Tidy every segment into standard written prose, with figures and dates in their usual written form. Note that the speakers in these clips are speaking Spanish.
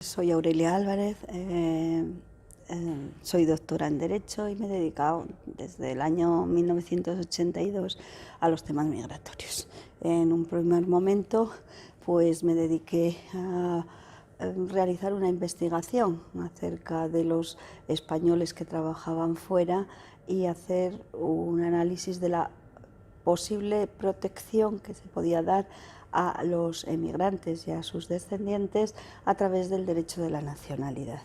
Soy Aurelia Álvarez, soy doctora en Derecho y me he dedicado desde el año 1982 a los temas migratorios. En un primer momento pues me dediqué a realizar una investigación acerca de los españoles que trabajaban fuera y hacer un análisis de la posible protección que se podía dar a los emigrantes y a sus descendientes a través del derecho de la nacionalidad.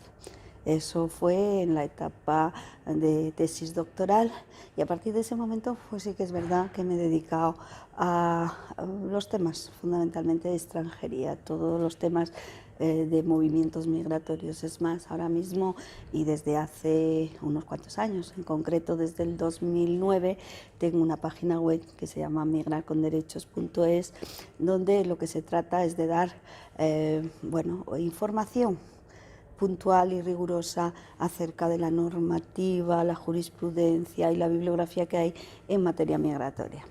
Eso fue en la etapa de tesis doctoral y a partir de ese momento pues sí que es verdad que me he dedicado a los temas fundamentalmente de extranjería, todos los temas de movimientos migratorios. Es más, ahora mismo y desde hace unos cuantos años, en concreto desde el 2009, tengo una página web que se llama migrarconderechos.es, donde lo que se trata es de dar información puntual y rigurosa acerca de la normativa, la jurisprudencia y la bibliografía que hay en materia migratoria.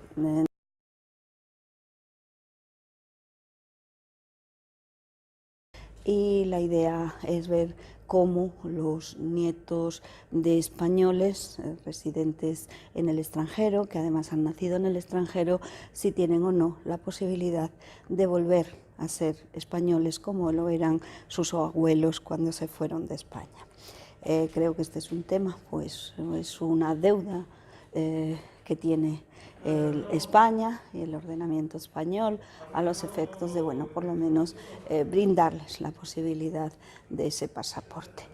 Y la idea es ver cómo los nietos de españoles residentes en el extranjero, que además han nacido en el extranjero, si tienen o no la posibilidad de volver a ser españoles como lo eran sus abuelos cuando se fueron de España. Creo que este es un tema, pues es una deuda que tiene España y el ordenamiento español a los efectos de, bueno, por lo menos brindarles la posibilidad de ese pasaporte.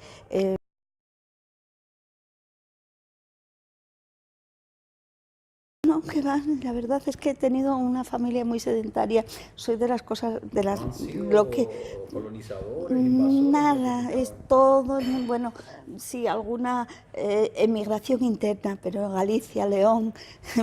No, que va, la verdad es que he tenido una familia muy sedentaria, soy de las cosas, de las, lo que... colonizadores, invasores. Nada, es todo, bueno, sí, alguna emigración interna, pero Galicia, León,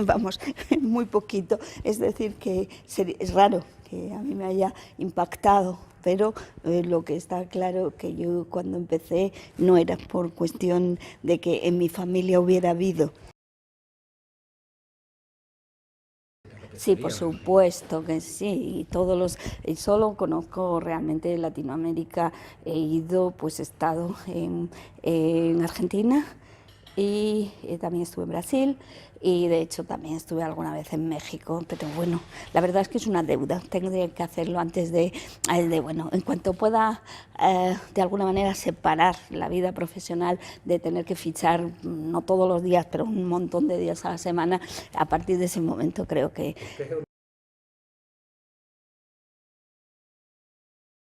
vamos, muy poquito, es decir, que es raro que a mí me haya impactado, pero lo que está claro que yo cuando empecé no era por cuestión de que en mi familia hubiera habido. Sí, por supuesto que sí, y solo conozco realmente Latinoamérica, he ido, pues he estado en Argentina y también estuve en Brasil y de hecho también estuve alguna vez en México, pero bueno, la verdad es que es una deuda, tengo que hacerlo antes bueno, en cuanto pueda de alguna manera separar la vida profesional de tener que fichar, no todos los días, pero un montón de días a la semana, a partir de ese momento creo que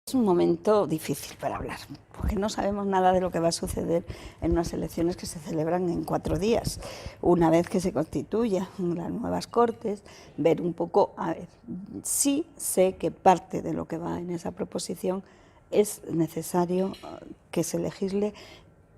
es un momento difícil para hablar, porque no sabemos nada de lo que va a suceder en unas elecciones que se celebran en 4 días. Una vez que se constituyan las nuevas Cortes, ver un poco, a ver, sí sé que parte de lo que va en esa proposición es necesario que se legisle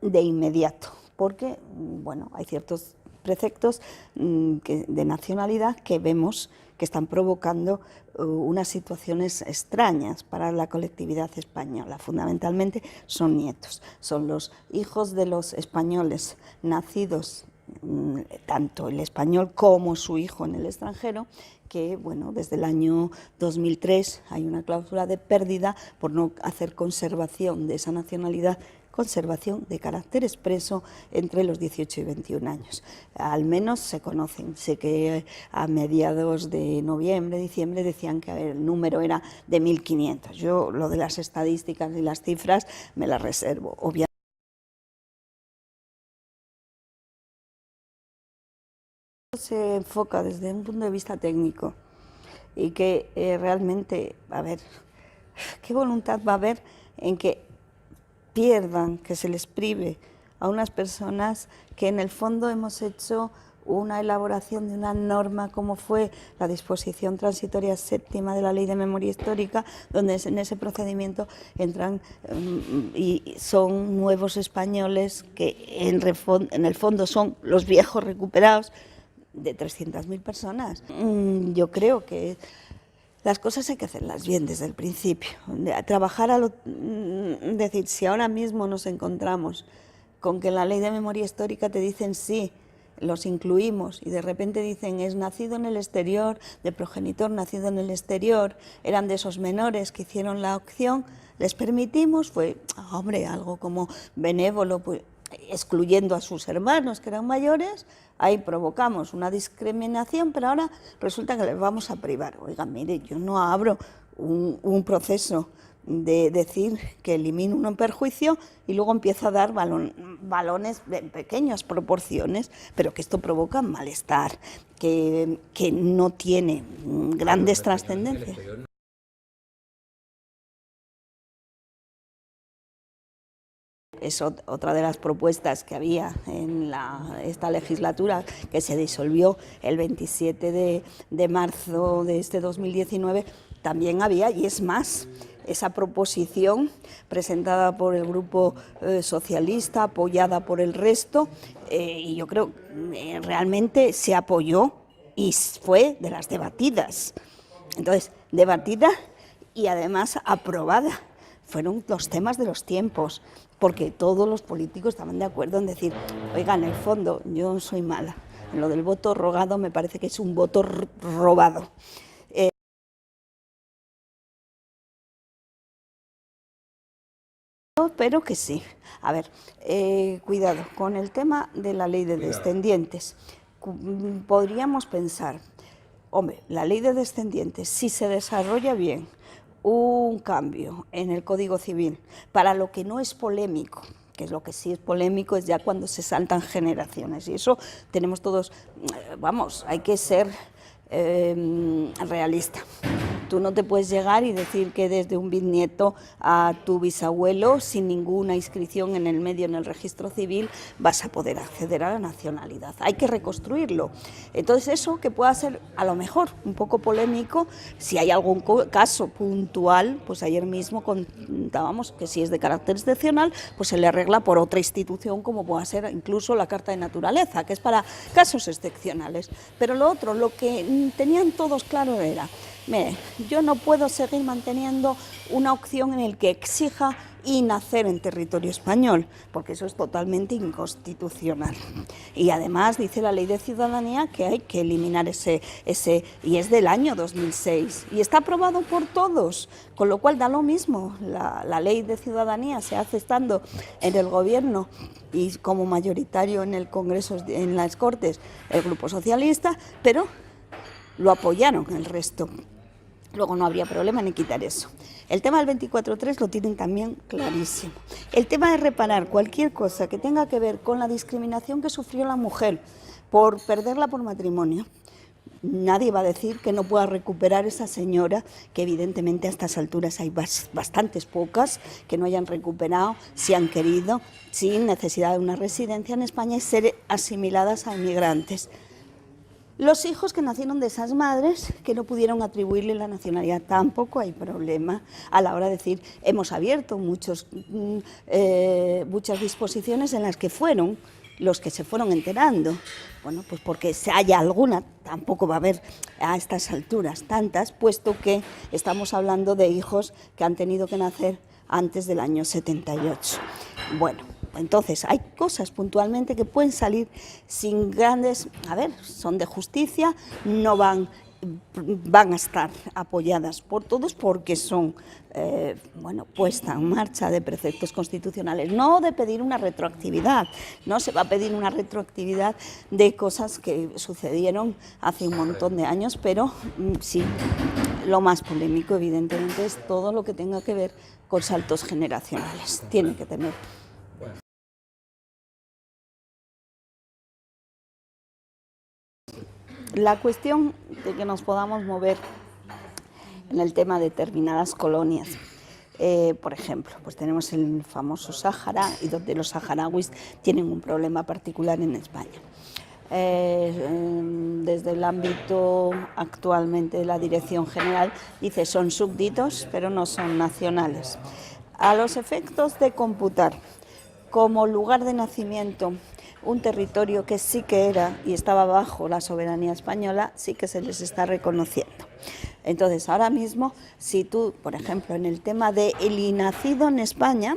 de inmediato, porque, bueno, hay ciertos preceptos de nacionalidad que vemos que están provocando unas situaciones extrañas para la colectividad española. Fundamentalmente son nietos, son los hijos de los españoles nacidos, tanto el español como su hijo en el extranjero, que bueno, desde el año 2003 hay una cláusula de pérdida por no hacer conservación de esa nacionalidad, conservación de carácter expreso entre los 18 y 21 años. Al menos se conocen. Sé que a mediados de noviembre, diciembre, decían que el número era de 1.500. Yo lo de las estadísticas y las cifras me las reservo, obviamente. Se enfoca desde un punto de vista técnico y que realmente, a ver, ¿qué voluntad va a haber en que pierdan, que se les prive a unas personas que en el fondo hemos hecho una elaboración de una norma como fue la disposición transitoria séptima de la Ley de Memoria Histórica, donde en ese procedimiento entran y son nuevos españoles que en el fondo son los viejos recuperados de 300.000 personas? Yo creo que las cosas hay que hacerlas bien desde el principio. Trabajar decir, si ahora mismo nos encontramos con que en la Ley de Memoria Histórica te dicen sí, los incluimos y de repente dicen es nacido en el exterior, de progenitor nacido en el exterior, eran de esos menores que hicieron la opción, les permitimos, fue, hombre, algo como benévolo, pues, excluyendo a sus hermanos que eran mayores, ahí provocamos una discriminación, pero ahora resulta que les vamos a privar. Oiga, mire, yo no abro un proceso de decir que elimino un perjuicio y luego empiezo a dar balones de pequeñas proporciones, pero que esto provoca malestar, que no tiene grandes trascendencias. Es otra de las propuestas que había en esta legislatura, que se disolvió el 27 de marzo de este 2019, también había, y es más, esa proposición presentada por el Grupo Socialista, apoyada por el resto, y yo creo que realmente se apoyó y fue de las debatidas. Entonces, debatida y además aprobada. Fueron los temas de los tiempos, porque todos los políticos estaban de acuerdo en decir, oiga, en el fondo yo soy mala, en lo del voto rogado me parece que es un voto robado. Pero que sí. A ver, cuidado, con el tema de la ley de descendientes, podríamos pensar, hombre, la ley de descendientes, si se desarrolla bien, un cambio en el Código Civil para lo que no es polémico, que es lo que sí es polémico, es ya cuando se saltan generaciones, y eso tenemos todos, vamos, hay que ser realista. Tú no te puedes llegar y decir que desde un bisnieto a tu bisabuelo, sin ninguna inscripción en el medio, en el registro civil, vas a poder acceder a la nacionalidad. Hay que reconstruirlo. Entonces eso que pueda ser a lo mejor un poco polémico, si hay algún caso puntual, pues ayer mismo contábamos que si es de carácter excepcional, pues se le arregla por otra institución, como pueda ser incluso la Carta de Naturaleza, que es para casos excepcionales. Pero lo otro, lo que tenían todos claro era, mire, yo no puedo seguir manteniendo una opción en el que exija y nacer en territorio español, porque eso es totalmente inconstitucional. Y además dice la Ley de Ciudadanía que hay que eliminar ese y es del año 2006, y está aprobado por todos, con lo cual da lo mismo. La Ley de Ciudadanía se hace estando en el Gobierno y como mayoritario en el Congreso, en las Cortes, el Grupo Socialista, pero lo apoyaron el resto. Luego no habría problema en quitar eso. El tema del 24.3 lo tienen también clarísimo. El tema de reparar cualquier cosa que tenga que ver con la discriminación que sufrió la mujer por perderla por matrimonio. Nadie va a decir que no pueda recuperar esa señora, que evidentemente a estas alturas hay bastantes pocas que no hayan recuperado, si han querido, sin necesidad de una residencia en España y ser asimiladas a inmigrantes. Los hijos que nacieron de esas madres que no pudieron atribuirle la nacionalidad, tampoco hay problema a la hora de decir, hemos abierto muchas disposiciones en las que fueron los que se fueron enterando. Bueno, pues porque si haya alguna, tampoco va a haber a estas alturas tantas, puesto que estamos hablando de hijos que han tenido que nacer antes del año 78. Bueno, entonces hay cosas puntualmente que pueden salir sin grandes, a ver, son de justicia, no van a estar apoyadas por todos porque son puesta en marcha de preceptos constitucionales, no de pedir una retroactividad. No se va a pedir una retroactividad de cosas que sucedieron hace un montón de años, pero sí, lo más polémico evidentemente es todo lo que tenga que ver con saltos generacionales. Tiene que tener. La cuestión de que nos podamos mover en el tema de determinadas colonias, por ejemplo, pues tenemos el famoso Sáhara, y donde los saharauis tienen un problema particular en España. Desde el ámbito actualmente de la Dirección General dice son súbditos, pero no son nacionales. A los efectos de computar como lugar de nacimiento un territorio que sí que era y estaba bajo la soberanía española, sí que se les está reconociendo. Entonces, ahora mismo, si tú, por ejemplo, en el tema de el nacido en España,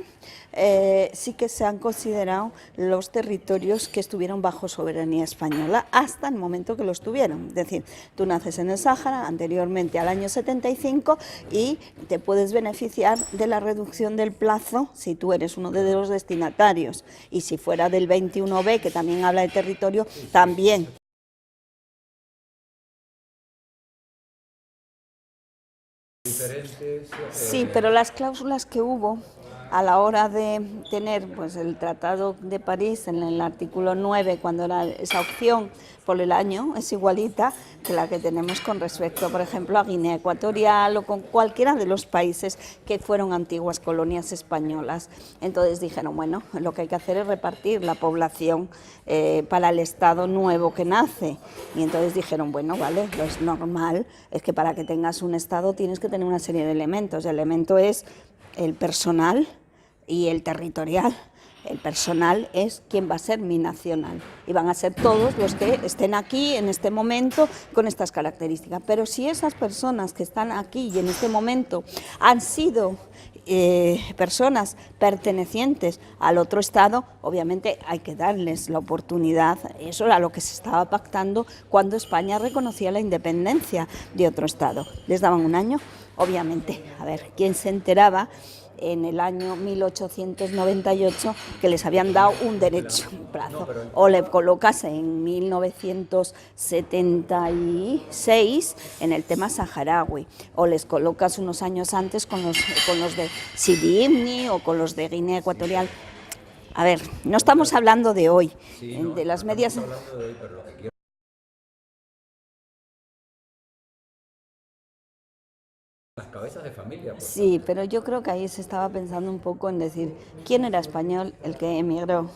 sí que se han considerado los territorios que estuvieron bajo soberanía española hasta el momento que lo estuvieron. Es decir, tú naces en el Sáhara, anteriormente al año 75, y te puedes beneficiar de la reducción del plazo si tú eres uno de los destinatarios. Y si fuera del 21B, que también habla de territorio, también. Sí, pero las cláusulas que hubo a la hora de tener pues, el Tratado de París en el artículo 9, cuando era esa opción por el año, es igualita que la que tenemos con respecto, por ejemplo, a Guinea Ecuatorial o con cualquiera de los países que fueron antiguas colonias españolas. Entonces dijeron, bueno, lo que hay que hacer es repartir la población para el Estado nuevo que nace. Y entonces dijeron, bueno, vale, lo es normal, es que para que tengas un Estado tienes que tener una serie de elementos. El elemento es el personal y el territorial. El personal es quien va a ser mi nacional y van a ser todos los que estén aquí en este momento con estas características. Pero si esas personas que están aquí y en este momento han sido personas pertenecientes al otro Estado, obviamente hay que darles la oportunidad. Eso era lo que se estaba pactando cuando España reconocía la independencia de otro Estado. Les daban un año, obviamente. A ver, ¿quién se enteraba en el año 1898 que les habían dado un derecho, un plazo? O le colocas en 1976 en el tema saharaui, o les colocas unos años antes con los de Sidi Ifni o con los de Guinea Ecuatorial. A ver, no estamos hablando de hoy, de las medias. Las cabezas de familia. Sí, pero yo creo que ahí se estaba pensando un poco en decir quién era español el que emigró.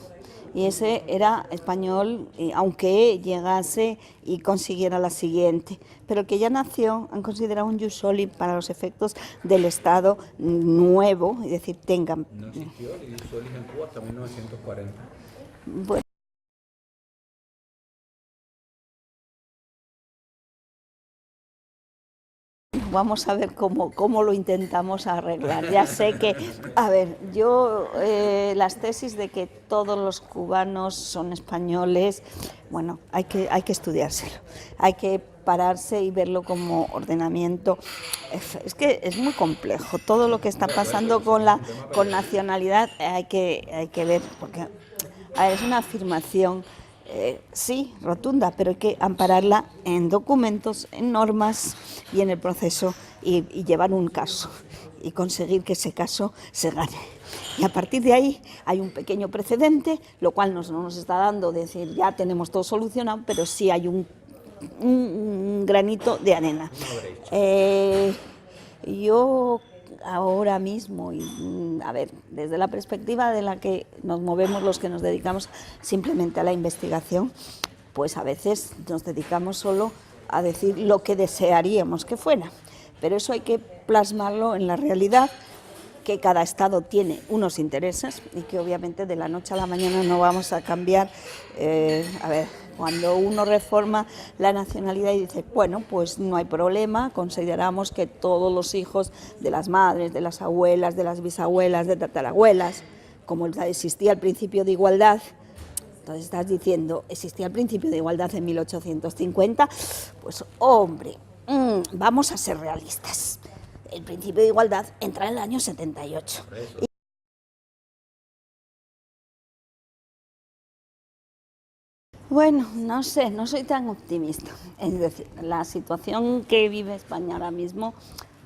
Y ese era español, aunque llegase y consiguiera la siguiente. Pero el que ya nació, han considerado un jus soli para los efectos del Estado nuevo, es decir, tengan. No existió el jus soli en Cuba hasta 1940. Bueno. Vamos a ver cómo lo intentamos arreglar. Ya sé que, a ver, yo las tesis de que todos los cubanos son españoles, bueno, hay que estudiárselo, hay que pararse y verlo como ordenamiento. Es que es muy complejo, todo lo que está pasando con nacionalidad hay que ver, porque a ver, es una afirmación. Sí, rotunda, pero hay que ampararla en documentos, en normas y en el proceso y llevar un caso y conseguir que ese caso se gane. Y a partir de ahí hay un pequeño precedente, lo cual no nos está dando decir ya tenemos todo solucionado, pero sí hay un granito de arena. Yo ahora mismo, y a ver, desde la perspectiva de la que nos movemos los que nos dedicamos simplemente a la investigación, pues a veces nos dedicamos solo a decir lo que desearíamos que fuera, pero eso hay que plasmarlo en la realidad, que cada Estado tiene unos intereses y que obviamente de la noche a la mañana no vamos a cambiar. A ver, cuando uno reforma la nacionalidad y dice, bueno, pues no hay problema, consideramos que todos los hijos de las madres, de las abuelas, de las bisabuelas, de tatarabuelas, como existía el principio de igualdad, entonces estás diciendo, existía el principio de igualdad en 1850, pues hombre, vamos a ser realistas. El principio de igualdad entra en el año 78. Bueno, no sé, no soy tan optimista. Es decir, la situación que vive España ahora mismo,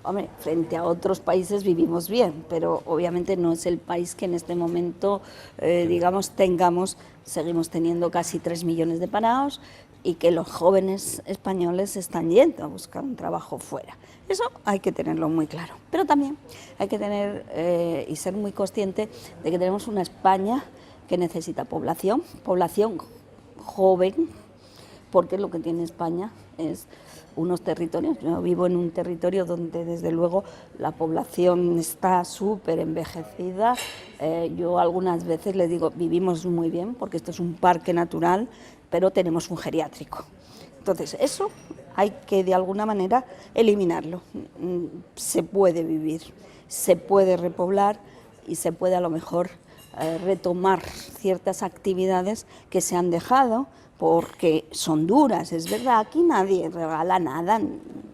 hombre, frente a otros países vivimos bien, pero obviamente no es el país que en este momento, digamos, seguimos teniendo casi 3 millones de parados y que los jóvenes españoles están yendo a buscar un trabajo fuera. Eso hay que tenerlo muy claro, pero también hay que tener y ser muy consciente de que tenemos una España que necesita población joven, porque lo que tiene España es unos territorios. Yo vivo en un territorio donde desde luego la población está súper envejecida. Yo algunas veces le digo, vivimos muy bien porque esto es un parque natural, pero tenemos un geriátrico. Entonces eso hay que de alguna manera eliminarlo. Se puede vivir, se puede repoblar y se puede a lo mejor retomar ciertas actividades que se han dejado porque son duras, es verdad, aquí nadie regala nada,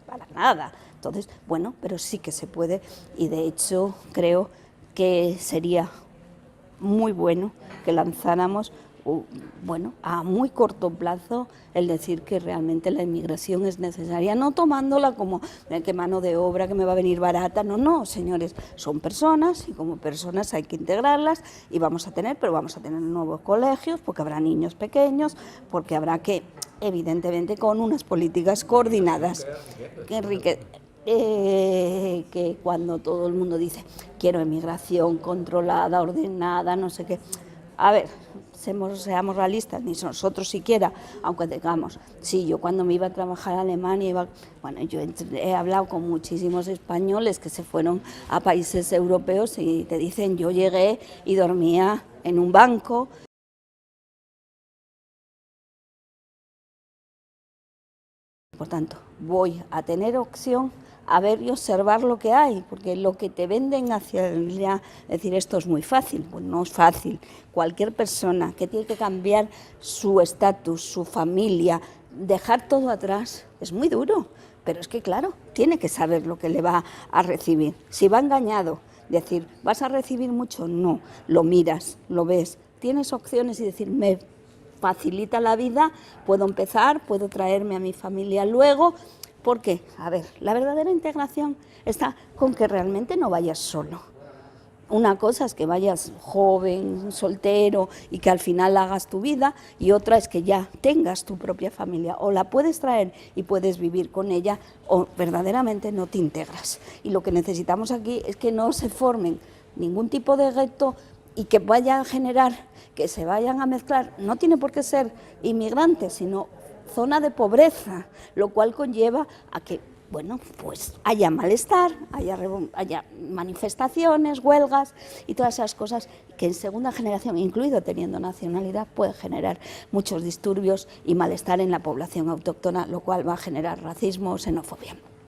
para nada. Entonces, bueno, pero sí que se puede y de hecho creo que sería muy bueno que lanzáramos, bueno, a muy corto plazo el decir que realmente la inmigración es necesaria, no tomándola como que mano de obra que me va a venir barata, no, señores, son personas y como personas hay que integrarlas y vamos a tener nuevos colegios porque habrá niños pequeños, porque habrá que, evidentemente, con unas políticas coordinadas, que cuando todo el mundo dice quiero emigración controlada, ordenada, no sé qué, a ver, seamos realistas, ni nosotros siquiera, aunque digamos, sí, yo cuando me iba a trabajar a Alemania, yo he hablado con muchísimos españoles que se fueron a países europeos y te dicen, yo llegué y dormía en un banco. Por tanto, voy a tener opción a ver y observar lo que hay, porque lo que te venden hacia allá, decir esto es muy fácil, pues no es fácil. Cualquier persona que tiene que cambiar su estatus, su familia, dejar todo atrás, es muy duro, pero es que claro, tiene que saber lo que le va a recibir. Si va engañado, decir, ¿vas a recibir mucho? No, lo miras, lo ves, tienes opciones y decir, me facilita la vida, puedo empezar, puedo traerme a mi familia luego. ¿Por qué? A ver, la verdadera integración está con que realmente no vayas solo. Una cosa es que vayas joven, soltero y que al final hagas tu vida, y otra es que ya tengas tu propia familia, o la puedes traer y puedes vivir con ella, o verdaderamente no te integras. Y lo que necesitamos aquí es que no se formen ningún tipo de gueto y que vaya a generar, que se vayan a mezclar, no tiene por qué ser inmigrantes, sino zona de pobreza, lo cual conlleva a que, bueno, pues haya malestar, haya manifestaciones, huelgas y todas esas cosas que en segunda generación, incluido teniendo nacionalidad, puede generar muchos disturbios y malestar en la población autóctona, lo cual va a generar racismo o xenofobia.